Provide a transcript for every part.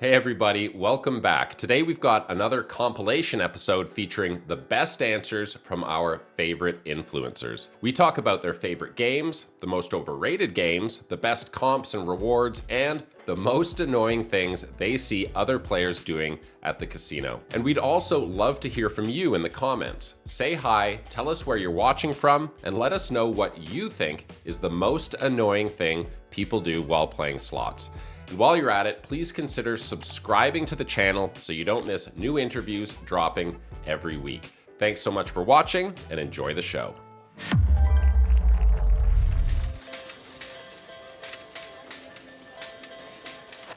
Hey everybody, welcome back. Today we've got another compilation episode featuring the best answers from our favorite influencers. We talk about their favorite games, the most overrated games, the best comps and rewards, and the most annoying things they see other players doing at the casino. And we'd also love to hear from you in the comments. Say hi, tell us where you're watching from, and let us know what you think is the most annoying thing people do while playing slots. And while you're at it, please consider subscribing to the channel so you don't miss new interviews dropping every week. Thanks so much for watching and enjoy the show.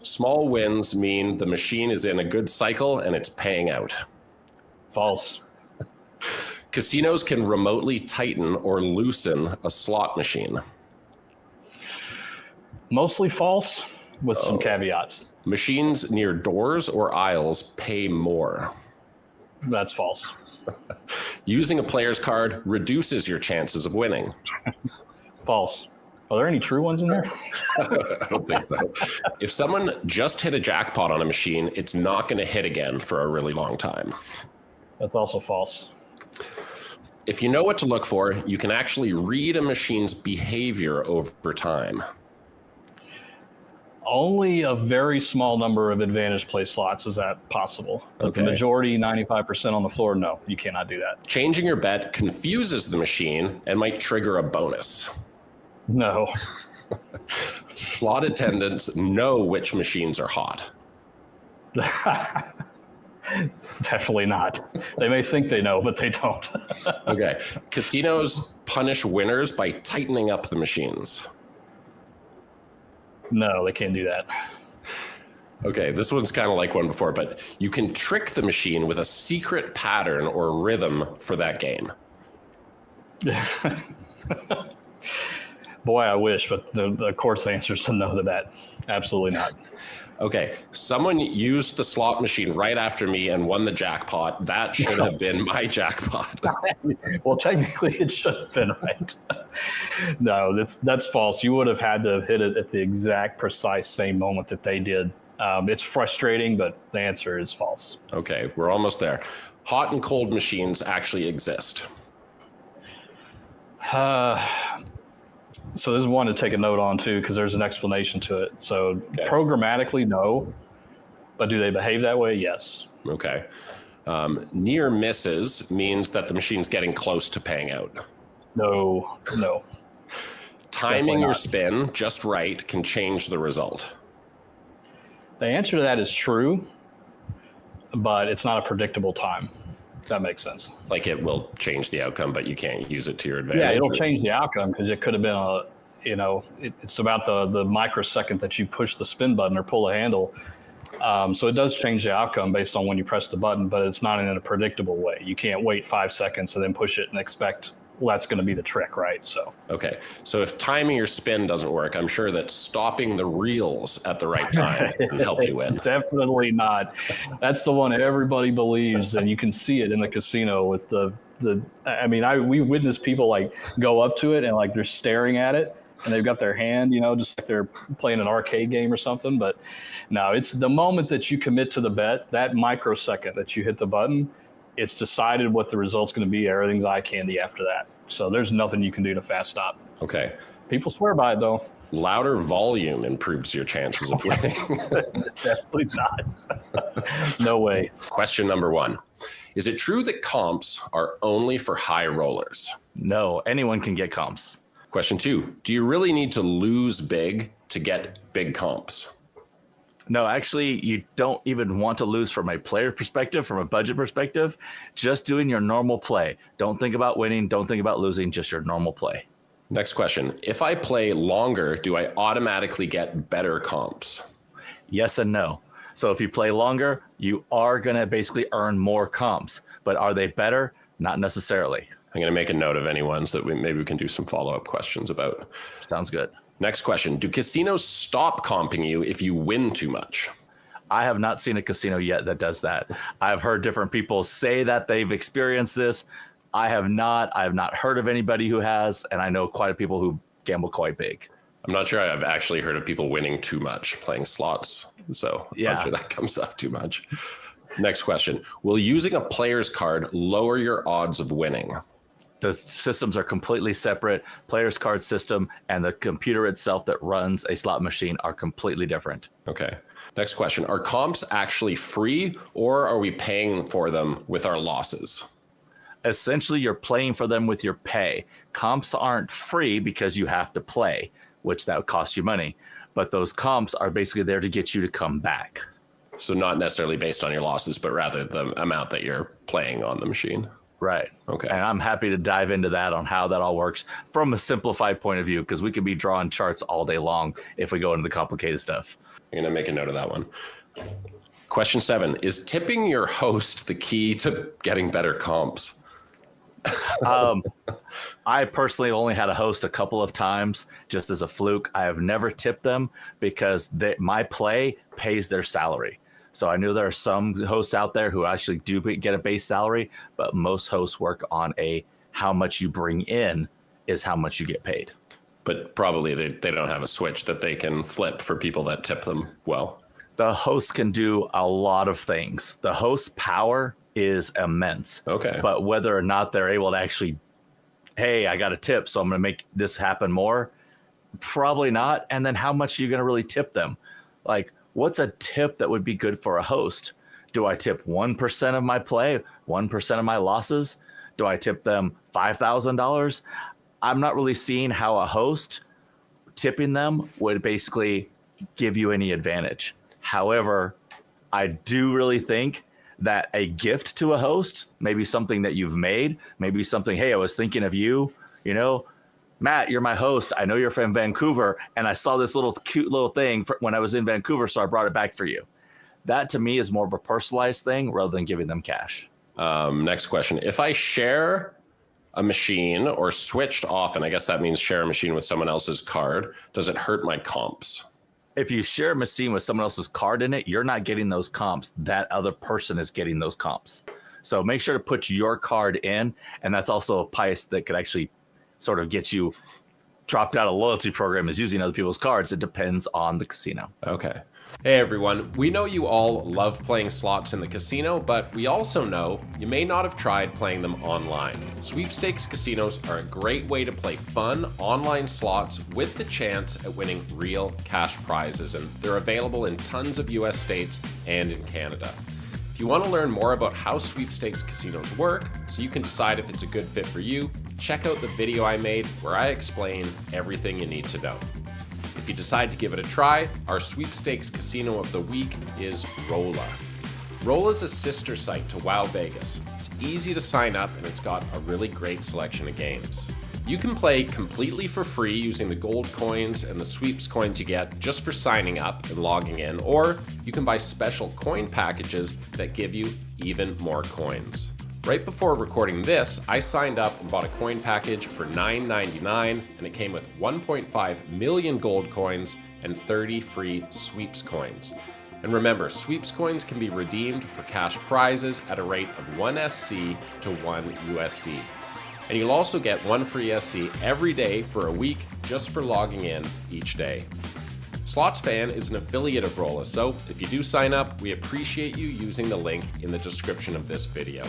Small wins mean the machine is in a good cycle and it's paying out. False. Casinos can remotely tighten or loosen a slot machine. Mostly false, with some caveats. Machines near doors or aisles pay more. That's false. Using a player's card reduces your chances of winning. False. Are there any true ones in there? I don't think so. If someone just hit a jackpot on a machine, it's not going to hit again for a really long time. That's also false. If you know what to look for, you can actually read a machine's behavior over time. Only a very small number of advantage play slots is that possible. But Okay. the majority, 95% on the floor, no, you cannot do that. Changing your bet confuses the machine and might trigger a bonus. No. Slot attendants know which machines are hot. Definitely not. They may think they know, but they don't. Okay. Casinos punish winners by tightening up the machines. No, they can't do that. Okay, this one's kind of like one before, but you can trick the machine with a secret pattern or rhythm for that game. Boy, I wish, but the court's answer is to no to that. Absolutely not. Okay, someone used the slot machine right after me and won the jackpot. That should have been my jackpot. Well, technically, it should have been right. No, that's false. You would have had to hit it at the exact precise same moment that they did. It's frustrating, but the answer is false. Okay, we're almost there. Hot and cold machines actually exist. So this is one to take a note on, too, because there's an explanation to it. So Programmatically, no. But do they behave that way? Yes. Okay. Near misses means that the machine's getting close to paying out. No. Timing your spin just right can change the result. The answer to that is true, but it's not a predictable time. If that makes sense. Like it will change the outcome, but you can't use it to your advantage. Yeah, it'll change the outcome because it could have been it's about the microsecond that you push the spin button or pull a handle. So it does change the outcome based on when you press the button, but it's not in a predictable way. You can't wait 5 seconds and then push it and expect, well, that's going to be the trick, right? So okay. So if timing your spin doesn't work, I'm sure that stopping the reels at the right time can help you win. Definitely not. That's the one everybody believes, and you can see it in the casino with we witness people like go up to it and like they're staring at it and they've got their hand, just like they're playing an arcade game or something. But no, it's the moment that you commit to the bet, that microsecond that you hit the button, it's decided what the result's going to be. Everything's eye candy after that. So there's nothing you can do to fast stop. Okay. People swear by it, though. Louder volume improves your chances of winning. Definitely not. No way. Question number 1. Is it true that comps are only for high rollers? No, anyone can get comps. Question 2. Do you really need to lose big to get big comps? No, actually, you don't even want to lose from a player perspective, from a budget perspective. Just doing your normal play. Don't think about winning. Don't think about losing. Just your normal play. Next question. If I play longer, do I automatically get better comps? Yes and no. So if you play longer, you are going to basically earn more comps. But are they better? Not necessarily. I'm going to make a note of any ones that maybe we can do some follow-up questions about. Sounds good. Next question. Do casinos stop comping you if you win too much? I have not seen a casino yet that does that. I've heard different people say that they've experienced this. I have not. I have not heard of anybody who has, and I know quite a people who gamble quite big. I'm not sure I've actually heard of people winning too much playing slots. So I'm not sure that comes up too much. Next question. Will using a player's card lower your odds of winning? The systems are completely separate. Player's card system and the computer itself that runs a slot machine are completely different. Okay. Next question. Are comps actually free, or are we paying for them with our losses? Essentially, you're playing for them with your pay. Comps aren't free because you have to play, which that would cost you money. But those comps are basically there to get you to come back. So not necessarily based on your losses, but rather the amount that you're playing on the machine. Right. Okay. And I'm happy to dive into that on how that all works from a simplified point of view, because we could be drawing charts all day long if we go into the complicated stuff. I'm going to make a note of that one. Question 7. Is tipping your host the key to getting better comps? I personally only had a host a couple of times just as a fluke. I have never tipped them because my play pays their salary. So I knew there are some hosts out there who actually do get a base salary, but most hosts work on how much you bring in is how much you get paid. But probably they don't have a switch that they can flip for people that tip them well. The host can do a lot of things. The host's power is immense. Okay. But whether or not they're able to actually, hey, I got a tip, so I'm going to make this happen more, probably not. And then how much are you going to really tip them? Like, what's a tip that would be good for a host? Do I tip 1% of my play, 1% of my losses? Do I tip them $5,000? I'm not really seeing how a host tipping them would basically give you any advantage. However, I do really think that a gift to a host, maybe something that you've made, maybe something, hey, I was thinking of you, Matt, you're my host. I know you're from Vancouver, and I saw this cute little thing when I was in Vancouver, so I brought it back for you. That, to me, is more of a personalized thing rather than giving them cash. Next question. If I share a machine or switched often, I guess that means share a machine with someone else's card, does it hurt my comps? If you share a machine with someone else's card in it, you're not getting those comps. That other person is getting those comps. So make sure to put your card in, and that's also a price that could actually sort of get you dropped out of a loyalty program is using other people's cards. It depends on the casino. Okay. Hey everyone, we know you all love playing slots in the casino, but we also know you may not have tried playing them online. Sweepstakes casinos are a great way to play fun online slots with the chance at winning real cash prizes, and they're available in tons of US states and in Canada. If you want to learn more about how sweepstakes casinos work so you can decide if it's a good fit for you, check out the video I made where I explain everything you need to know. If you decide to give it a try, our sweepstakes casino of the week is Rolla. Rolla's a sister site to Wow Vegas. It's easy to sign up and it's got a really great selection of games. You can play completely for free using the gold coins and the sweeps coins you get just for signing up and logging in, or you can buy special coin packages that give you even more coins. Right before recording this, I signed up and bought a coin package for $9.99, and it came with 1.5 million gold coins and 30 free sweeps coins. And remember, sweeps coins can be redeemed for cash prizes at a rate of 1 SC to 1 USD. And you'll also get 1 free SC every day for a week just for logging in each day. SlotsFan is an affiliate of Rolla, so if you do sign up, we appreciate you using the link in the description of this video.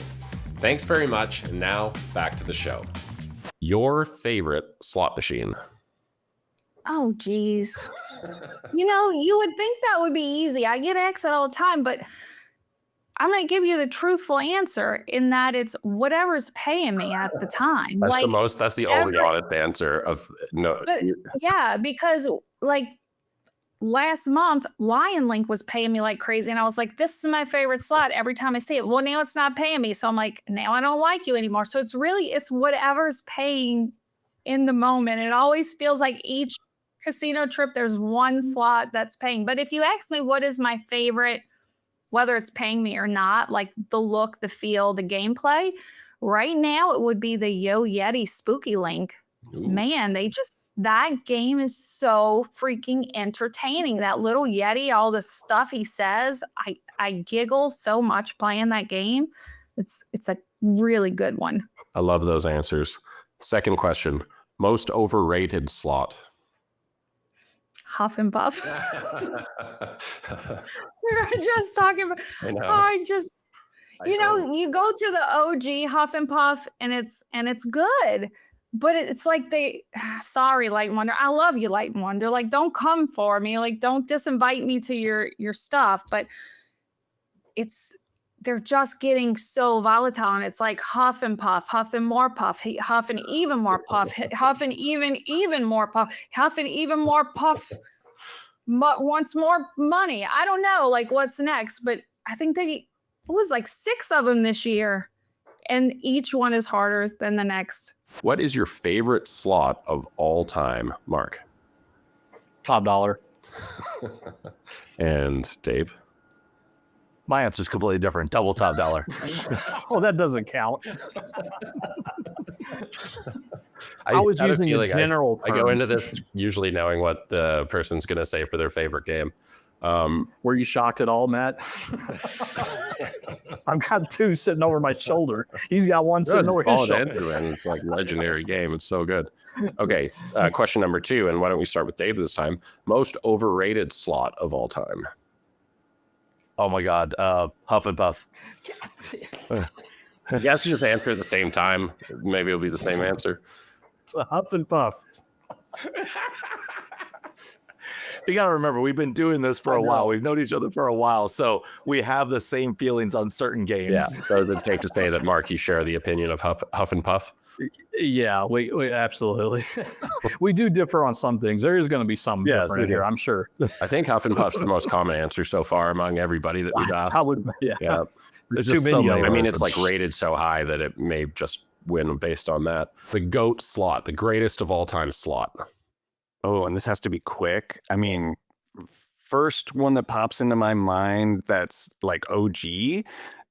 Thanks very much, and now back to the show. Your favorite slot machine? Oh, geez. You would think that would be easy. I get asked that all the time, but I'm going to give you the truthful answer in that it's whatever's paying me at the time. That's the only honest answer of no. But, yeah, because last month, Lion Link was paying me like crazy. And I was like, this is my favorite slot every time I see it. Well, now it's not paying me. So I'm like, now I don't like you anymore. So it's whatever's paying in the moment. It always feels like each casino trip, there's one slot that's paying. But if you ask me what is my favorite, whether it's paying me or not, like the look, the feel, the gameplay, right now it would be the Yo Yeti Spooky Link. Ooh. Man, that game is so freaking entertaining. That little Yeti, all the stuff he says, I giggle so much playing that game. It's a really good one. I love those answers. Second question, most overrated slot? Huff and Puff. We were just talking about. I know. I just, I you know, totally- you go to the OG Huff and Puff, and it's good, but it's like sorry, Light and Wonder. I love you, Light and Wonder. Like, don't come for me. Like, don't disinvite me to your stuff. But they're just getting so volatile, and it's like Huff and Puff, Huff and more Puff, Huff and even more Puff, Huff and even more Puff, Huff and even more Puff. Wants more money. I don't know, like, what's next, but I think it was like 6 of them this year, and each one is harder than the next. What is your favorite slot of all time, Mark? Top dollar. And Dave? My answer is completely different. Double top dollar. Oh, that doesn't count. I was have a using a feeling general I go term. into this usually knowing what the person's going to say for their favorite game. Were you shocked at all, Matt? I've got 2 sitting over my shoulder. He's got one sitting over his solid shoulder. answer, man. It's like legendary game. It's so good. Okay, question number 2, and why don't we start with Dave this time? Most overrated slot of all time. Oh my God. Huff and Puff. Yes, just answer at the same time. Maybe it'll be the same answer. It's a Huff and Puff. You got to remember, we've been doing this for a while. We've known each other for a while. So we have the same feelings on certain games. Yeah, so it's safe to say that, Mark, you share the opinion of Huff and Puff? Yeah, we absolutely. We do differ on some things. There is going to be some different in here, I'm sure. I think Huff and Puff's the most common answer so far among everybody that we've asked. Yeah. There's just too so many. many. I mean, it's like rated so high that it may just win based on that. The GOAT slot, the greatest of all time slot. Oh, and this has to be quick. I mean, first one that pops into my mind that's like OG,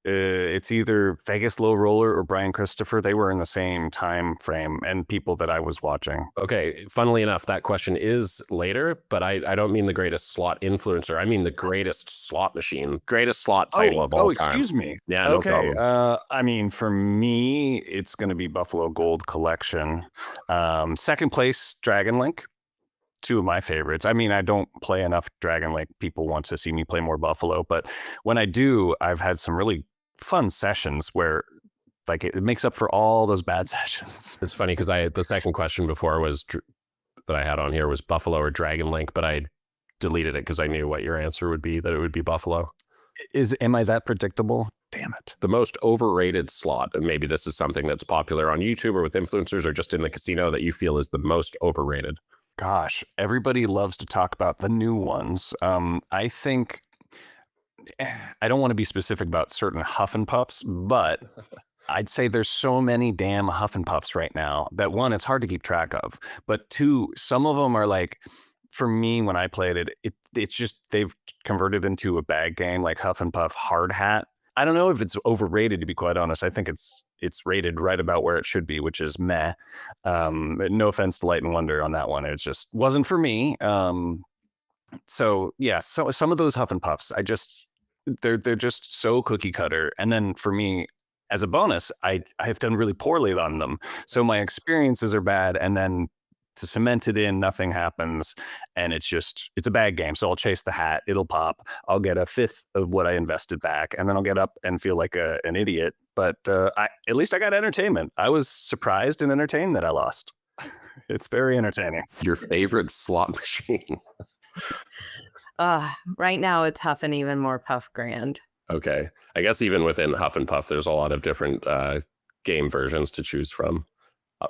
it's either Vegas Low Roller or Brian Christopher. They were in the same time frame and people that I was watching. Okay, funnily enough, that question is later, but I don't mean the greatest slot influencer. I mean the greatest slot machine, greatest slot title of all time. Excuse me. Yeah, no Okay. problem. I mean, for me, it's going to be Buffalo Gold Collection. Second place, Dragon Link. 2 of my favorites. I mean, I don't play enough Dragon Link. People want to see me play more Buffalo, but when I do, I've had some really fun sessions where like it makes up for all those bad sessions. It's funny because the second question before was that I had on here was Buffalo or Dragon Link, but I deleted it because I knew what your answer would be, that it would be Buffalo. Am I that predictable? Damn it. The most overrated slot, and maybe this is something that's popular on YouTube or with influencers or just in the casino that you feel is the most overrated. Gosh, everybody loves to talk about the new ones. I think I don't want to be specific about certain Huff and Puffs, but I'd say there's so many damn Huff and Puffs right now that 1, it's hard to keep track of, but 2, some of them are like, for me, when I played it's just they've converted into a bag game, like Huff and Puff Hard Hat. I don't know if it's overrated, to be quite honest. I think it's rated right about where it should be, which is meh. No offense to Light and Wonder on that one. It just wasn't for me. So yeah, so some of those Huff and Puffs, they're just so cookie cutter. And then for me, as a bonus, I have done really poorly on them. So my experiences are bad, and then to cement it in, nothing happens, and it's a bad game. So I'll chase the hat, it'll pop, I'll get 1/5 of what I invested back, and then I'll get up and feel like an idiot. But at least I got entertainment. I was surprised and entertained that I lost. It's very entertaining. Your favorite slot machine? Right now it's Huff and even more Puff Grand. Okay. I guess even within Huff and Puff, there's a lot of different game versions to choose from.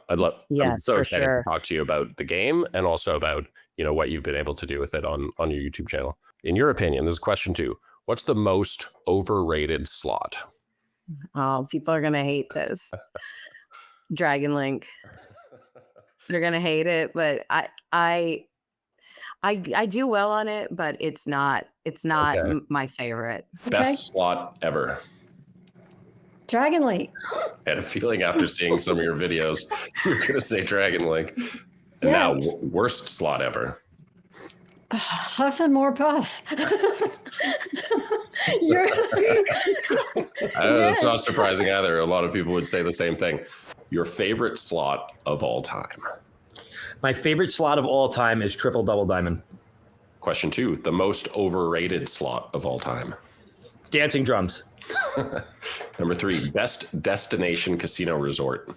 I'm Yes, so for excited sure. to talk to you about the game and also about, what you've been able to do with it on your YouTube channel. In your opinion, this is question 2. What's the most overrated slot? Oh, people are gonna hate this. Dragon Link. They're gonna hate it, but I do well on it, but it's not Okay. my favorite. Best slot ever. Dragon Link. I had a feeling after seeing some of your videos, you were going to say Dragon Link. And Yeah. now, worst slot ever. Huff and more Puff. You're That's not Yes. surprising either. A lot of people would say the same thing. Your favorite slot of all time? My favorite slot of all time is triple double diamond. Question 2, the most overrated slot of all time. Dancing drums. Number 3, best destination casino resort.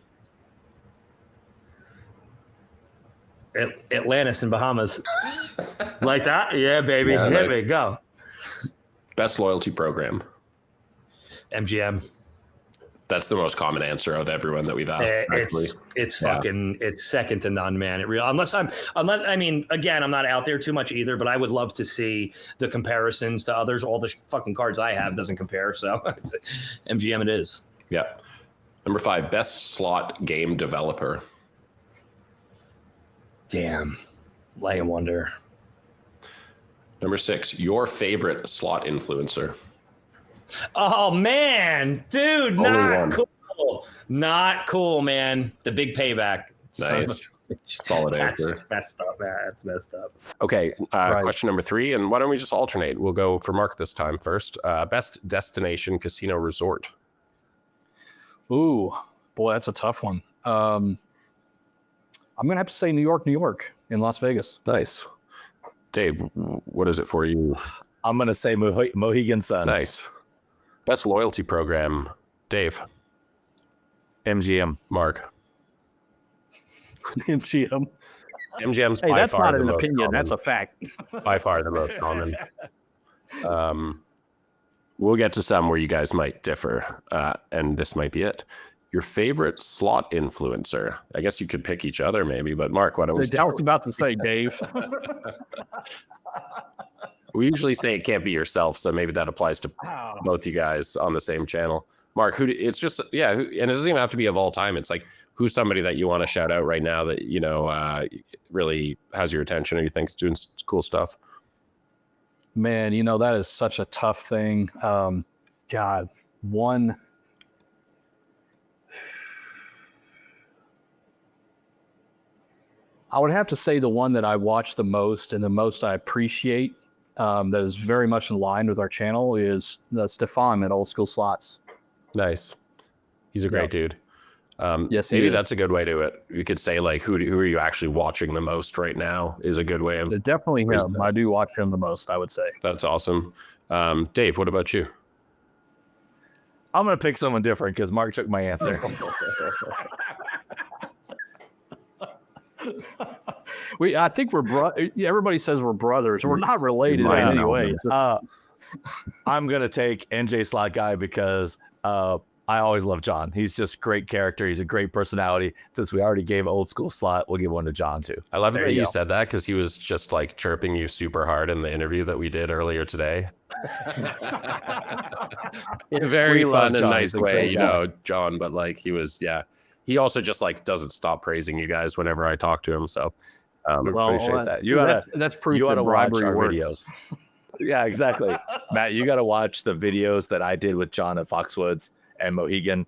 Atlantis in Bahamas. Like that? Yeah, baby. Yeah, Hit nice. me. Go. Best loyalty program. MGM. That's the most common answer of everyone that we've asked. It's second to none, man. Unless I mean, again, I'm not out there too much either, but I would love to see the comparisons to others. All the fucking cards I have doesn't compare, so MGM it is. Yeah. Number 5, best slot game developer. Damn. Light and Wonder. Number 6, your favorite slot influencer. Oh man, dude, Only not one. cool. Not cool, man. The big payback. Nice. Solid answer. That's messed up, man. That's messed up. Okay, Right. question number 3, and why don't we just alternate? We'll go for Mark this time first. Best destination casino resort. Ooh, boy, that's a tough one. I'm gonna have to say New York, in Las Vegas. Nice. Dave, what is it for you? I'm gonna say Mohegan Sun. Nice. Best loyalty program. Dave. MGM. Mark. MGM. MGM's Hey, by that's far not the an most opinion. common. That's a fact. By far the most common. We'll get to some where you guys might differ, and this might be it. Your favorite slot influencer. I guess you could pick each other maybe, but Mark, why don't we I start? was about to say Dave. We usually say it can't be yourself, so maybe that applies to both you guys on the same channel. Mark, it's just, and it doesn't even have to be of all time. It's like, who's somebody that you want to shout out right now that, really has your attention or you think is doing cool stuff? Man, that is such a tough thing. God, one. I would have to say the one that I watch the most and the most I appreciate, that is very much in line with our channel, is Stefan at Old School Slots. Nice. He's a great dude. Yes, he maybe is. that's a good way to it. You could say like, who are you actually watching the most right now is a good way of. Definitely him. I do watch him the most, I would say. That's awesome. Dave, what about you? I'm gonna pick someone different because Mark took my answer. I think everybody says we're brothers. We're not related in any way. I'm gonna take NJ Slot Guy because I always love John. He's just a great character. He's a great personality. Since we already gave Old School Slot, we'll give one to John too. I love that you go. said that because he was just like chirping you super hard in the interview that we did earlier today. In a very We fun love and John. nice He's a way, great guy. John, but like he was, he also just like doesn't stop praising you guys whenever I talk to him. So Appreciate that. That's proof You that gotta watch bribery our works. videos. Yeah, exactly. Matt, you gotta watch the videos that I did with John at Foxwoods and Mohegan.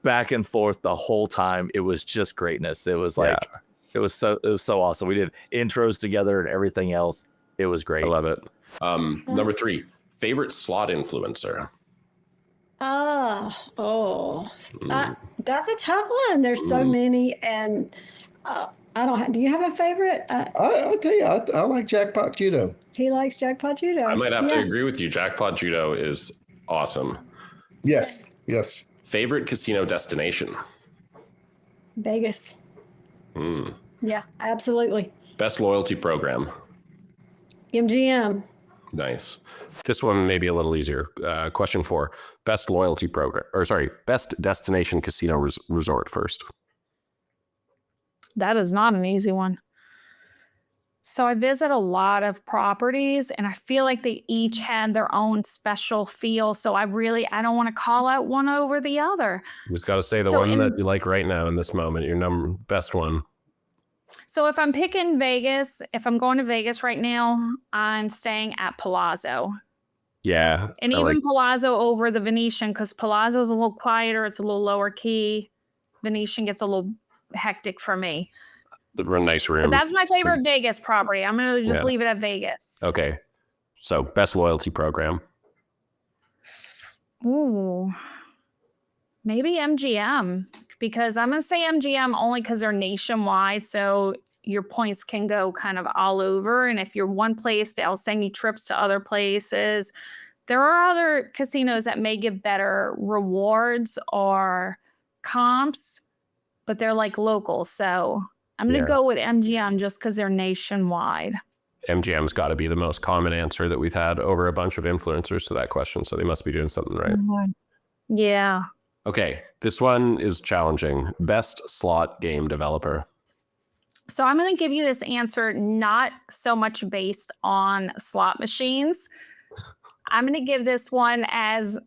Back and forth the whole time. It was just greatness. It was like it was so awesome. We did intros together and everything else. It was great. I love it. Number 3, favorite slot influencer. That's a tough one. There's so many, and I don't. Do you have a favorite? I'll tell you, I like Jackpot Judo. He likes Jackpot Judo. I might have to agree with you. Jackpot Judo is awesome. Yes. Favorite casino destination. Vegas. Yeah, absolutely. Best loyalty program. MGM. Nice. This one may be a little easier. Question 4, best loyalty program, best destination casino resort first. That is not an easy one. So I visit a lot of properties and I feel like they each had their own special feel. So I don't want to call out one over the other. You just got to say the one that you like right now in this moment, your best one. So if I'm picking Vegas, if I'm going to Vegas right now, I'm staying at Palazzo. Yeah. And even Palazzo over the Venetian, because Palazzo is a little quieter. It's a little lower key. Venetian gets a little hectic for me. The nice room. But that's my favorite Vegas property. I'm going to just leave it at Vegas. Okay. So best loyalty program. Ooh. Maybe MGM, because I'm going to say MGM only because they're nationwide. So, your points can go kind of all over. And if you're one place, they'll send you trips to other places. There are other casinos that may give better rewards or comps, but they're like local. So I'm going to go with MGM just because they're nationwide. MGM's got to be the most common answer that we've had over a bunch of influencers to that question. So they must be doing something right. Yeah. Okay. This one is challenging. Best slot game developer. So I'm going to give you this answer not so much based on slot machines. I'm going to give this one as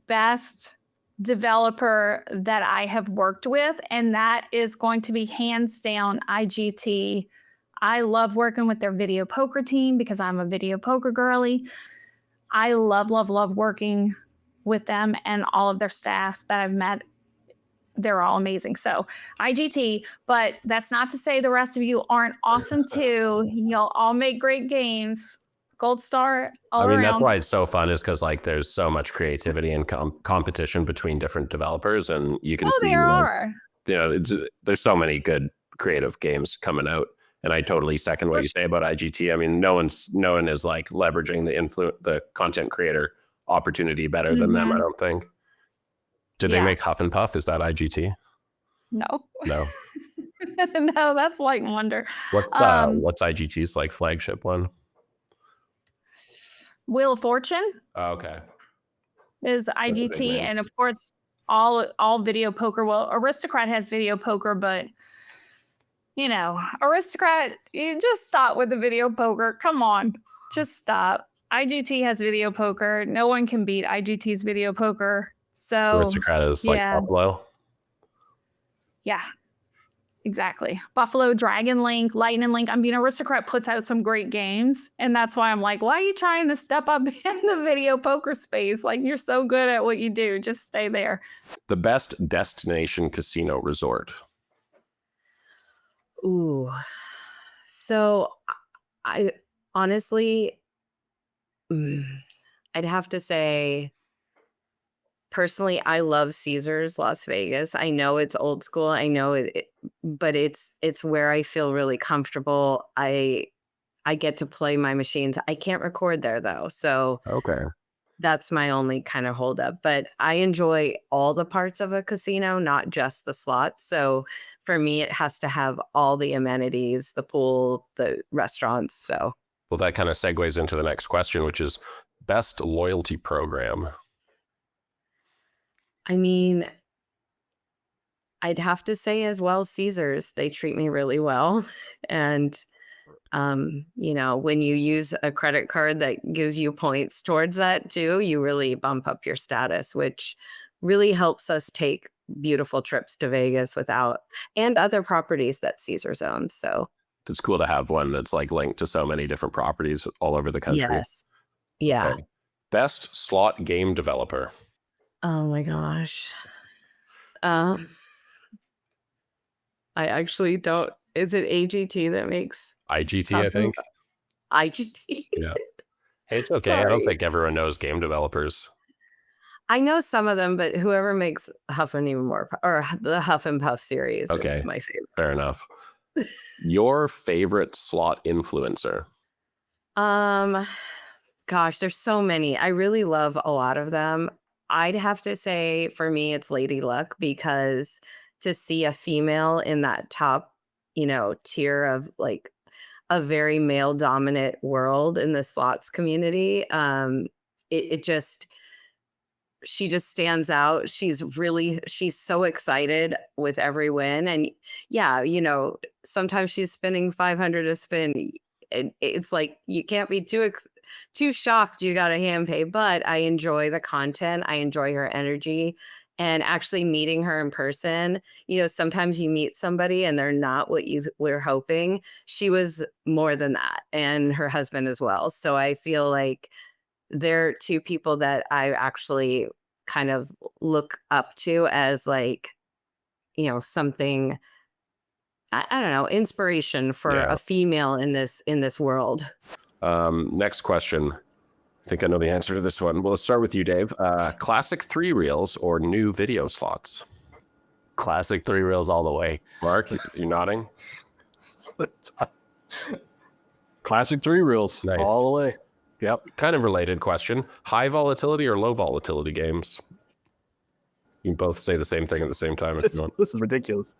best developer that I have worked with, and that is going to be hands down IGT. I love working with their video poker team because I'm a video poker girly. I love working with them and all of their staff that I've met. They're all amazing. So IGT, but that's not to say the rest of you aren't awesome too. You'll all make great games. Gold star all around. That's why it's so fun, is because like there's so much creativity and competition between different developers, and you can see there's so many good creative games coming out. And I totally second what you say about IGT. I mean, no one is like leveraging the content creator opportunity better than them, I don't think. Did they make Huff and Puff? Is that IGT? No. No, that's Light and Wonder. What's IGT's like flagship one? Wheel of Fortune. Oh, okay. Is IGT, and of course all video poker. Well, Aristocrat has video poker, but Aristocrat, you just stop with the video poker. Come on, just stop. IGT has video poker. No one can beat IGT's video poker. So Aristocrat is like Buffalo. Yeah, exactly. Buffalo, Dragon Link, Lightning Link. I mean, Aristocrat puts out some great games, and that's why I'm like, why are you trying to step up in the video poker space? Like, you're so good at what you do. Just stay there. The best destination casino resort. Ooh. So I honestly, I'd have to say, personally, I love Caesars Las Vegas. I know it's old school. I know it, but it's where I feel really comfortable. I get to play my machines. I can't record there though. So okay. That's my only kind of holdup, but I enjoy all the parts of a casino, not just the slots. So for me, it has to have all the amenities, the pool, the restaurants. So, well, that kind of segues into the next question, which is best loyalty program. I mean, I'd have to say as well, Caesars, they treat me really well. And when you use a credit card that gives you points towards that too, you really bump up your status, which really helps us take beautiful trips to Vegas and other properties that Caesars owns. So it's cool to have one that's like linked to so many different properties all over the country. Yes. Yeah. Okay. Best slot game developer. Oh my gosh. I actually don't. Is it AGT that makes IGT? I think IGT. Yeah. Hey, it's okay. Sorry. I don't think everyone knows game developers. I know some of them, but whoever makes Huff and even more, or the Huff and Puff series is my favorite. Fair enough. Your favorite slot influencer? Gosh, there's so many. I really love a lot of them. I'd have to say for me, it's Lady Luck, because to see a female in that top, tier of like a very male dominant world in the slots community, she just stands out. She's so excited with every win. And yeah, sometimes she's spending 500 a spin. It's like, you can't be too shocked you got a hand pay, but I enjoy the content. I enjoy her energy, and actually meeting her in person. Sometimes you meet somebody and they're not what you were hoping. She was more than that, and her husband as well. So I feel like they're two people that I actually kind of look up to as like, something, I don't know, inspiration for a female in this world. Next question. I think I know the answer to this one. Well, let's start with you, Dave. Classic 3 reels or new video slots? Classic 3 reels all the way. Mark, you're nodding? Classic 3 reels, Nice. all the way. Yep. Kind of related question. High volatility or low volatility games? You can both say the same thing at the same time if you want. This is ridiculous.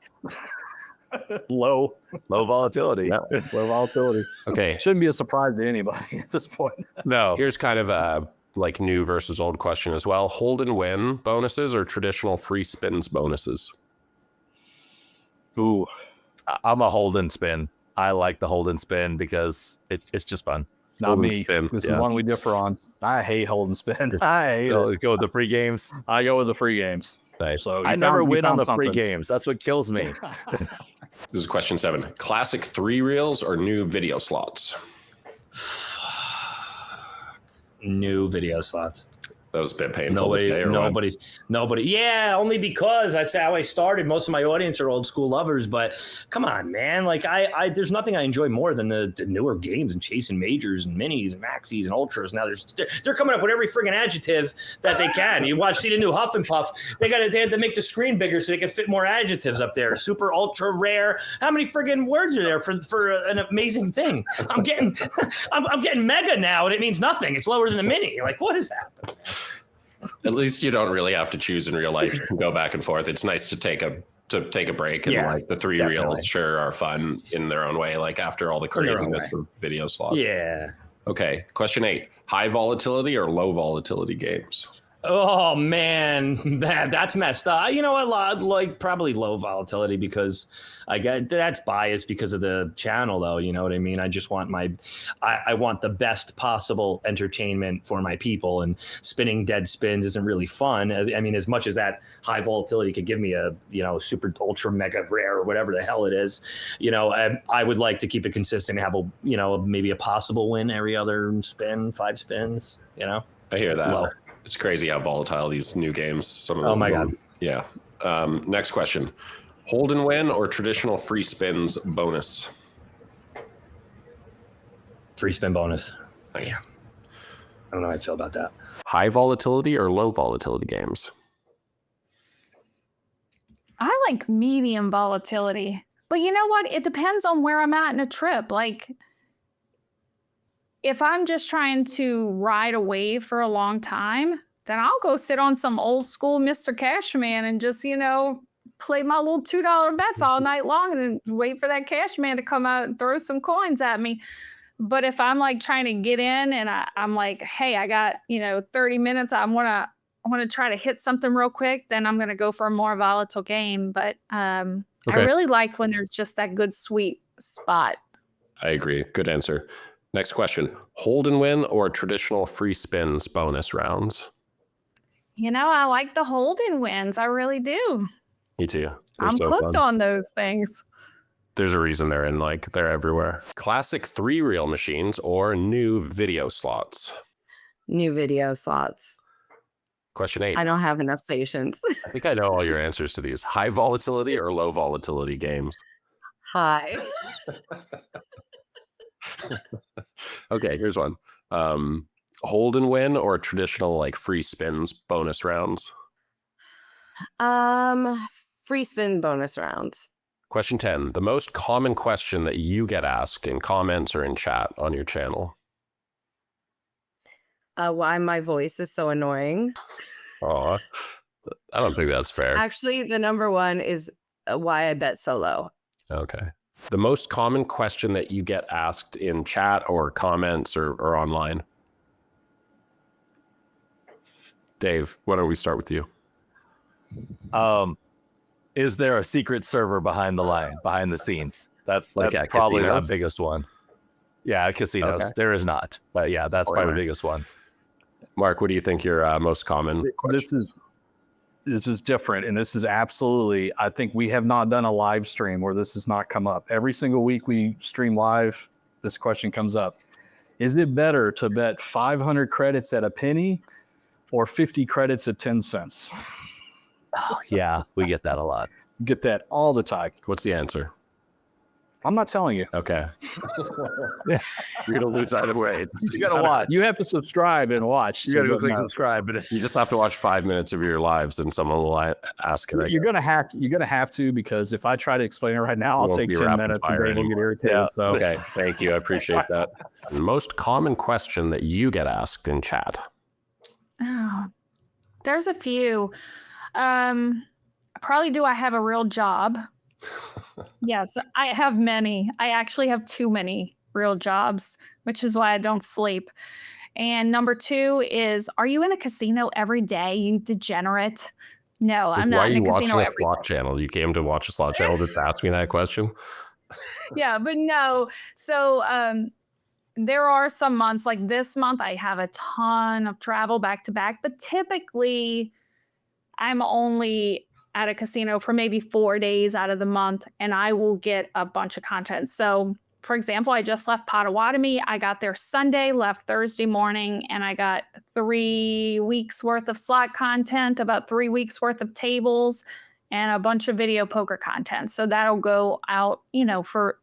Low volatility. Yeah. low volatility. Okay. Shouldn't be a surprise to anybody at this point. No. Here's kind of a like new versus old question as well. Hold and win bonuses or traditional free spins bonuses? Ooh, I'm a hold and spin. I like the hold and spin because it's just fun. Not Hold and me. spin. This is Yeah. one we differ on. I hate hold and spin. I hate So it. let's go with the free games. I go with the free games. Nice. So I you never found- you win on found the free something. games. That's what kills me. This is question 7. Classic 3 reels or new video slots? New video slots. That was a bit painful to say. Or what? Nobody. Yeah, only because that's how I started. Most of my audience are old school lovers, but come on, man. Like I there's nothing I enjoy more than the newer games and chasing majors and minis and maxis and ultras. Now they're coming up with every friggin' adjective that they can. You see the new Huff and Puff. They had to make the screen bigger so they can fit more adjectives up there. Super, ultra, rare. How many friggin' words are there for an amazing thing? I'm getting I'm getting mega now, and it means nothing. It's lower than a mini. Like, what is happening? At least you don't really have to choose in real life. You can go back and forth. It's nice to take a break, and Yeah, like the 3 definitely. reels sure are fun in their own way. Like after all the In their own craziness way. of video slots. Yeah. Okay. Question 8. High volatility or low volatility games? Oh man, that's messed up. You know what? Like probably low volatility because I get that's biased because of the channel, though. You know what I mean? I just want I want the best possible entertainment for my people, and spinning dead spins isn't really fun. I mean, as much as that high volatility could give me a super ultra mega rare or whatever the hell it is, I would like to keep it consistent and have maybe a possible win every other spin, 5 spins. I hear that. Low. It's crazy how volatile these new games. Some of them. Oh my God. Yeah. Next question. Hold and win or traditional free spins bonus? Free spin bonus. Nice. Yeah. I don't know how I feel about that. High volatility or low volatility games? I like medium volatility. But you know what? It depends on where I'm at in a trip. Like, if I'm just trying to ride a wave for a long time, then I'll go sit on some old school Mr. Cashman and just, play my little $2 bets all night long and then wait for that Cashman to come out and throw some coins at me. But if I'm like trying to get in and I'm like, hey, I got, 30 minutes, I want to try to hit something real quick, then I'm going to go for a more volatile game. But I really like when there's just that good sweet spot. I agree. Good answer. Next question. Hold and win or traditional free spins bonus rounds? I like the hold and wins. I really do. Me too. They're I'm so hooked fun. on those things. There's a reason they're they're everywhere. Classic 3 reel machines or new video slots? New video slots. Question 8. I don't have enough patience. I think I know all your answers to these. High volatility or low volatility games? Hi. Okay, here's one. Hold and win or traditional like free spins bonus rounds? Free spin bonus rounds. Question 10. The most common question that you get asked in comments or in chat on your channel? Why my voice is so annoying. Oh, I don't think that's fair. Actually, the number one is why I bet so low. Okay. The most common question that you get asked in chat or comments or online? Dave, why don't we start with you? Is there a secret server behind the scenes? That's Like at probably casinos? the biggest one. Yeah, at casinos. Okay. There is not. But yeah, that's probably Spoiler. the biggest one. Mark, what do you think your most common question? This is different, and this is absolutely, I think we have not done a live stream where this has not come up. Every single week we stream live, this question comes up. Is it better to bet 500 credits at a penny or 50 credits at 10 cents? Yeah, we get that a lot. Get that all the time. What's the answer? I'm not telling you. Okay. Yeah. You're gonna lose either way. You gotta watch. You have to subscribe and watch. You gotta go click no. subscribe. But You just have to watch 5 minutes of your lives, and someone will ask it. You're gonna have to because if I try to explain it right now, I'll Won't take be 10 rapid minutes and fire Dave will get anymore. irritated. Yeah. So Okay, thank you. I appreciate that. Most common question that you get asked in chat. Oh, there's a few. Probably do I have a real job? Yes, I have many. I actually have too many real jobs, which is why I don't sleep. And number 2 is, are you in a casino every day, you degenerate? No, I'm Why not are in you a casino watching a every slot channel? You came to watch a slot channel just to ask me that question? Yeah, but no. So there are some months like this month, I have a ton of travel back to back, but typically I'm only at a casino for maybe 4 days out of the month, and I will get a bunch of content. So, for example, I just left Potawatomi. I got there Sunday, left Thursday morning, and I got 3 weeks worth of slot content, about 3 weeks worth of tables, and a bunch of video poker content. So that'll go out, for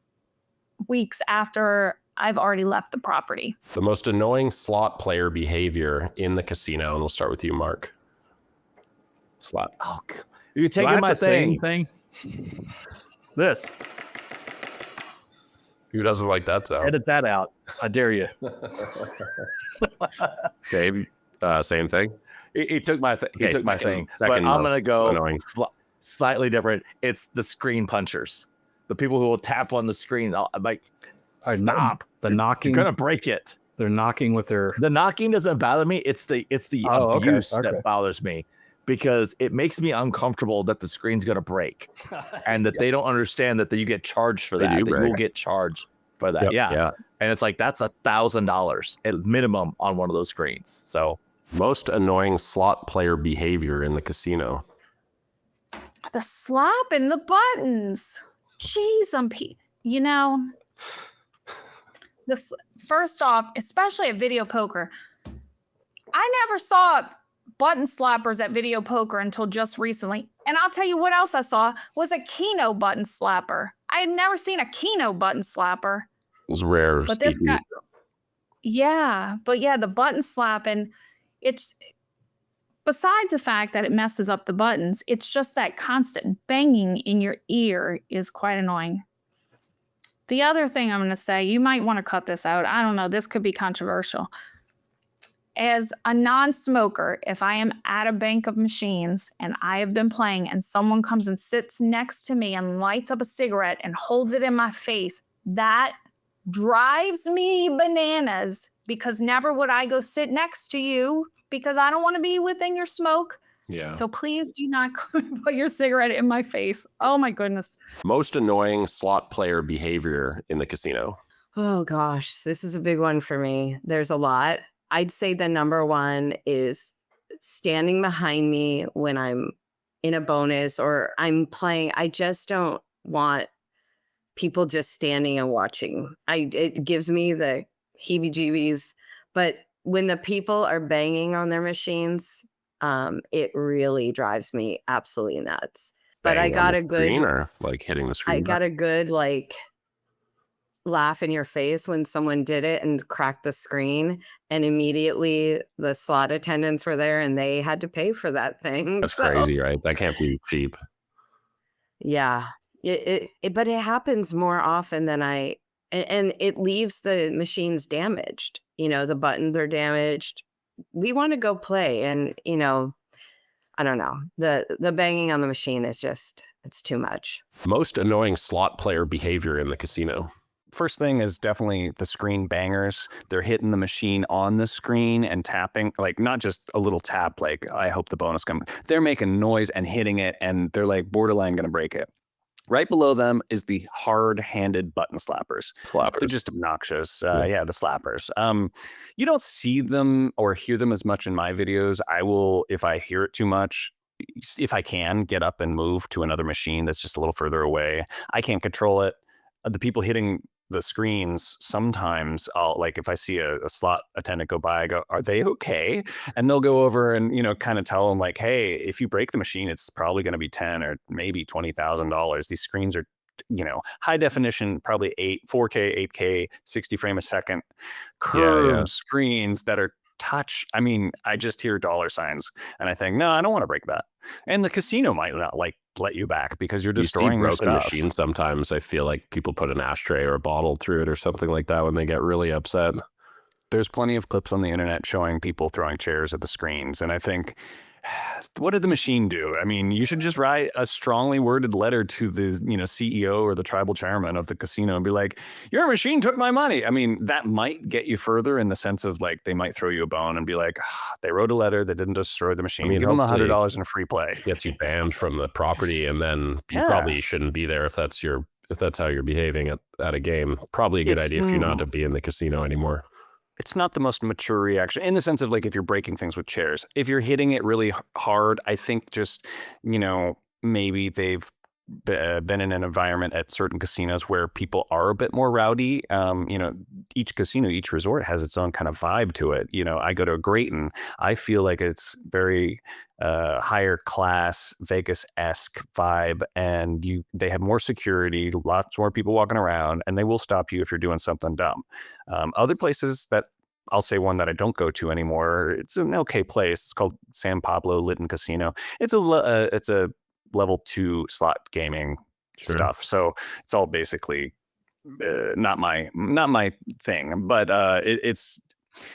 weeks after I've already left the property. The most annoying slot player behavior in the casino, and we'll start with you, Mark. Slot. oh, you're Do I taking have my to say thing. anything? This. Who doesn't like that sound? Edit that out. I dare you. Dave, same thing. He took my thing. He Okay, took my second- thing. second But I'm most gonna go annoying. slightly different. It's the screen punchers, the people who will tap on the screen. I'm like, All right, stop! The You're knocking. gonna break it. They're knocking with their. The knocking doesn't bother me. It's the Oh, okay, abuse okay. that bothers me, because it makes me uncomfortable that the screen's gonna break, and that they don't understand that you get charged for They that. do That break. you'll get charged for that. Yep. Yeah. And it's like that's $1,000 at minimum on one of those screens. So Most annoying slot player behavior in the casino. The slop and the buttons. Jeez, this first off, especially at video poker, I never saw button slappers at video poker until just recently. And I'll tell you what else I saw was a Keno button slapper. I had never seen a Keno button slapper. It was rare. But this guy, the button slapping, it's besides the fact that it messes up the buttons, it's just that constant banging in your ear is quite annoying. The other thing I'm going to say, you might want to cut this out. I don't know. This could be controversial. As a non-smoker, if I am at a bank of machines and I have been playing and someone comes and sits next to me and lights up a cigarette and holds it in my face, that drives me bananas, because never would I go sit next to you because I don't want to be within your smoke. Yeah. So please do not put your cigarette in my face. Oh my goodness. Most annoying slot player behavior in the casino. Oh gosh, this is a big one for me. There's a lot. I'd say the number one is standing behind me when I'm in a bonus or I'm playing. I just don't want people just standing and watching. It gives me the heebie-jeebies. But when the people are banging on their machines, it really drives me absolutely nuts. But Bang I got on a the good, screen, or like hitting the screen. I got a good laugh in your face when someone did it and cracked the screen, and immediately the slot attendants were there and they had to pay for that thing. That's So, crazy, right? That can't be cheap. yeah, but it happens more often than and it leaves the machines damaged. The buttons are damaged. We want to go play, and I don't know. The banging on the machine is just, it's too much. Most annoying slot player behavior in the casino. First thing is definitely the screen bangers. They're hitting the machine on the screen and tapping, like not just a little tap, like I hope the bonus comes. They're making noise and hitting it, and they're like borderline going to break it. Right below them is the hard-handed button slappers. They're just obnoxious. Yeah, the slappers. You don't see them or hear them as much in my videos. I will, if I hear it too much, if I can, get up and move to another machine that's just a little further away. I can't control it. The people hitting the screens, sometimes I'll, like, if I see a slot attendant go by, I go, are they okay? And they'll go over and, kind of tell them like, hey, if you break the machine, it's probably going to be $10,000 or maybe $20,000. These screens are high definition, probably 4K, 8K, 60 frame a second, curved screens that are touch. I mean, I just hear dollar signs and I think, no, I don't want to break that. And the casino might not let you back because you're destroying their broken stuff. machines sometimes. I feel like people put an ashtray or a bottle through it or something like that when they get really upset. There's plenty of clips on the internet showing people throwing chairs at the screens. And I think, what did the machine do? I mean, you should just write a strongly worded letter to the CEO or the tribal chairman of the casino and be like, your machine took my money. I mean, that might get you further in the sense of like they might throw you a bone and be like, they wrote a letter, they didn't destroy the machine. Give them $100 in a free play. Gets you banned from the property, and then you probably shouldn't be there if that's how you're behaving at a game. Probably a good idea for you not to be in the casino anymore. It's not the most mature reaction in the sense of like if you're breaking things with chairs. If you're hitting it really hard, I think just, maybe they've been in an environment at certain casinos where people are a bit more rowdy. Each casino, each resort has its own kind of vibe to it. I go to Grayton. I feel like it's very higher class, Vegas-esque vibe, and they have more security, lots more people walking around, and they will stop you if you're doing something dumb. Other places that I'll say one that I don't go to anymore. It's an okay place. It's called San Pablo Lytton Casino. It's a level 2 slot gaming stuff. So it's all basically not my thing, but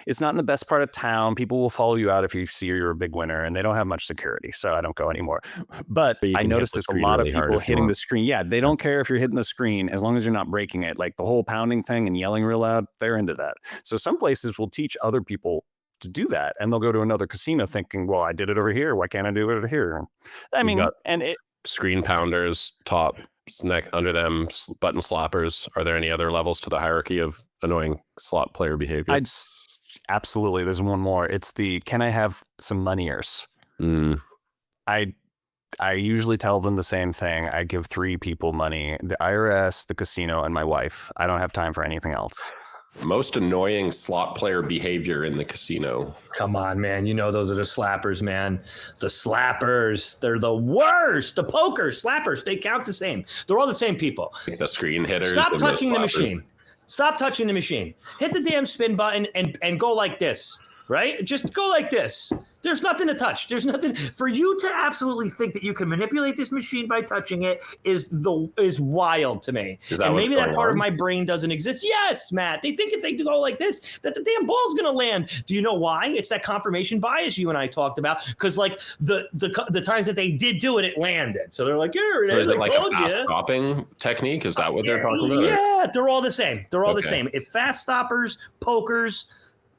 it's not in the best part of town. People will follow you out if you see you're a big winner, and they don't have much security, so I don't go anymore. But I noticed there's a lot of people hitting the screen. Yeah, they don't care if you're hitting the screen as long as you're not breaking it. Like the whole pounding thing and yelling real loud, they're into that. So some places will teach other people to do that, and they'll go to another casino thinking, well, I did it over here, why can't I do it over here? I mean, and it screen pounders, top, neck under them, button slappers. Are there any other levels to the hierarchy of annoying slot player behavior? Absolutely. There's one more. It's the, can I have some moneyers? I usually tell them the same thing. I give 3 people money: the IRS, the casino, and my wife. I don't have time for anything else. Most annoying slot player behavior in the casino. Come on, man. Those are the slappers, man. The slappers. They're the worst. The poker slappers. They count the same. They're all the same people. Like the screen hitters. Stop touching the machine. Stop touching the machine. Hit the damn spin button and go like this, right? Just go like this. There's nothing to touch. There's nothing for you to absolutely think that you can manipulate this machine by touching it is wild to me. And maybe that part of my brain doesn't exist. Yes, Matt. They think if they go like this, that the damn ball's gonna land. Do you know why? It's that confirmation bias you and I talked about. Because like the times that they did do it, it landed. So they're like, here it is. Is it like a fast stopping technique? Is that what they're talking about? Yeah, they're all the same. They're all the same. If fast stoppers, pokers,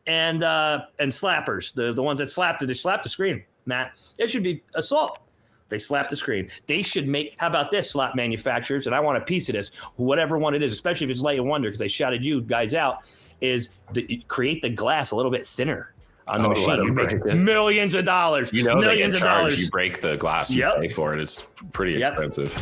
and slappers, the ones that slapped it, they slapped the screen, Matt. It should be assault. They slapped the screen. They should make, how about this, slot manufacturers, and I want a piece of this, whatever one it is, especially if it's Light and Wonder, because they shouted you guys out, is create the glass a little bit thinner on the machine. You make millions of dollars. Millions of dollars. You break the glass you pay for it. It's pretty expensive.